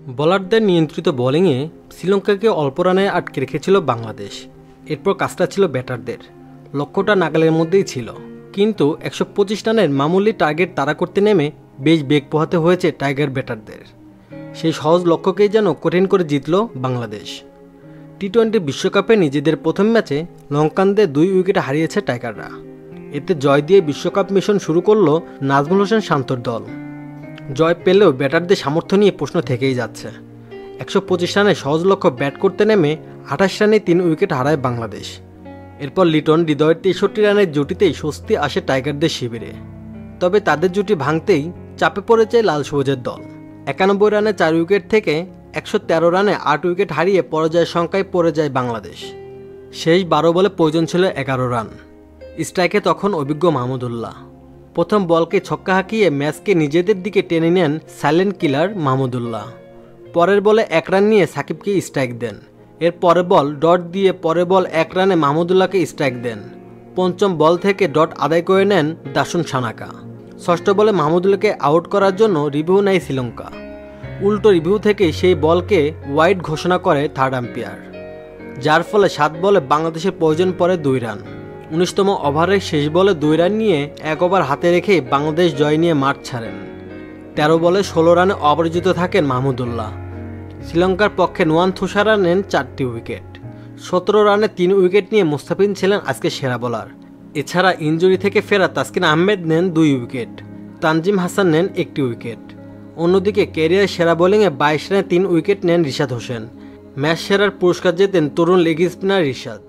বোলারদের নিয়ন্ত্রিত বোলিংয়ে শ্রীলঙ্কাকে অল্প রানে আটকে রেখেছিল বাংলাদেশ। এরপর কাজটা ছিল ব্যাটারদের, লক্ষ্যটা নাগালের মধ্যেই ছিল, কিন্তু 125 রানের মামুলি টার্গেট তাড়া করতে নেমে বেশ বেগ পোহাতে হয়েছে টাইগার ব্যাটারদের। সেই সহজ লক্ষ্যকেই যেন কঠিন করে জিতল বাংলাদেশ। টি-20 বিশ্বকাপে নিজেদের প্রথম ম্যাচে লঙ্কানদের 2 উইকেটে হারিয়েছে টাইগাররা। এতে জয় দিয়ে বিশ্বকাপ মিশন শুরু করল নাজমুল হোসেন শান্তর দল। জয় পেলেও ব্যাটারদের সামর্থ্য নিয়ে প্রশ্ন থেকেই যাচ্ছে। 125 রানে সহজ লক্ষ্য ব্যাট করতে নেমে 28 রানে 3 উইকেট হারায় বাংলাদেশ। এরপর লিটন হৃদয়ের 63 রানের জুটিতেই স্বস্তি আসে টাইগারদের শিবিরে। তবে তাদের জুটি ভাঙতেই চাপে পড়ে যায় লাল সবুজের দল। 91 রানে 4 উইকেট থেকে 113 রানে 8 উইকেট হারিয়ে পরাজয়ের সংখ্যায় পড়ে যায় বাংলাদেশ। শেষ 12 বলে প্রয়োজন ছিল 11 রান। স্ট্রাইকে তখন অভিজ্ঞ মাহমুদুল্লাহ। প্রথম বলকে ছক্কা হাঁকিয়ে ম্যাচকে নিজেদের দিকে টেনে নেন সাইলেন্ট কিলার মাহমুদুল্লাহ। পরের বলে 1 রান নিয়ে সাকিবকে স্ট্রাইক দেন। এর পরের বল ডট দিয়ে পরের বল 1 রানে মাহমুদুল্লাহকে স্ট্রাইক দেন। পঞ্চম বল থেকে ডট আদায় করে নেন দাসুন সানাকা। ষষ্ঠ বলে মাহমুদুল্লাহকে আউট করার জন্য রিভিউ নেয় শ্রীলঙ্কা। উল্টো রিভিউ থেকে সেই বলকে ওয়াইড ঘোষণা করে থার্ড আম্পায়ার, যার ফলে 7 বলে বাংলাদেশের প্রয়োজন পড়ে 2 রান। 19তম ওভারের শেষ বলে 2 রান নিয়ে 1 ওভার হাতে রেখে বাংলাদেশ জয় নিয়ে মাঠ ছাড়েন। 13 বলে 16 রানে অপরাজিত থাকেন মাহমুদুল্লাহ। শ্রীলঙ্কার পক্ষে নোয়ান থুসারা নেন 4টি উইকেট। 17 রানে 3 উইকেট নিয়ে মুস্তাফিজ ছিলেন আজকে সেরা বোলার। এছাড়া ইনজুরি থেকে ফেরা তাসকিন আহমেদ নেন 2 উইকেট, তানজিম হাসান নেন 1টি উইকেট। অন্যদিকে ক্যারিয়ার সেরা বোলিংয়ে 22 রানে 3 উইকেট নেন রিশাদ হোসেন। ম্যাচ সেরার পুরস্কার জেতেন তরুণ লেগ স্পিনার রিশাদ।